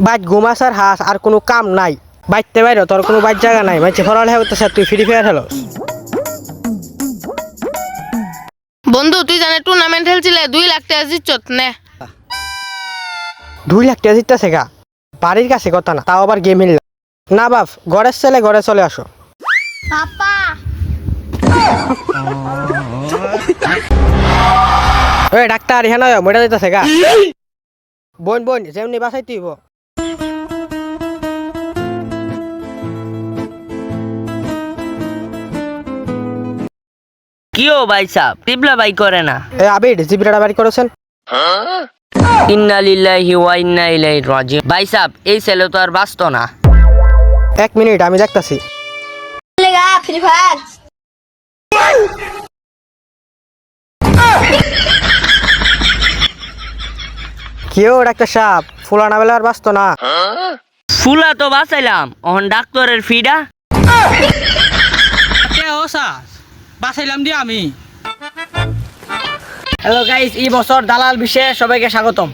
byte ঘুমাস আর হাস আর কোনো কাম নাই বাইতে বাইরে তোর কোনো বাইর জায়গা নাই মানে পড়ালেখা করতেছ তুই ফ্রি ফায়ার খেলো বন্ধু তুই জানে টুর্নামেন্ট খেলছিলে 2 লাখ টাকা জিতছত নে 2 লাখ টাকা জিততেছে গা বাড়ির কাছে কথা না তাও আবার গেম খেললাম না বাপ ঘরের ছেলে ঘরে চলে আসো পাপা ওই ডাক্তার এখানে মরে যাইতেছে গা বোন বোন যেমনি বাসাই তুইব কিও ভাই সাহেব টিবলা ভাই করে না এ আবির জিবিরাটা বাড়ি করেছেন ইন্না লিল্লাহি ওয়া ইন্না ইলাইহি রাজিউন ভাই সাহেব এই ছেলে তো আর বাঁচতো না 1 মিনিট আমি দেখতাছি लेगा फ्री फायर কেউ ডাক্তার সাহেব ফুলানা বেলা আর বাঁচতো না ফুলা তো বাঁচাইলাম অহন ডাক্তারের ফিডা বাঁচাইলাম দিয়ে আমি হ্যালো গাইস এই বছর দালাল বিশ্বে সবাইকে স্বাগতম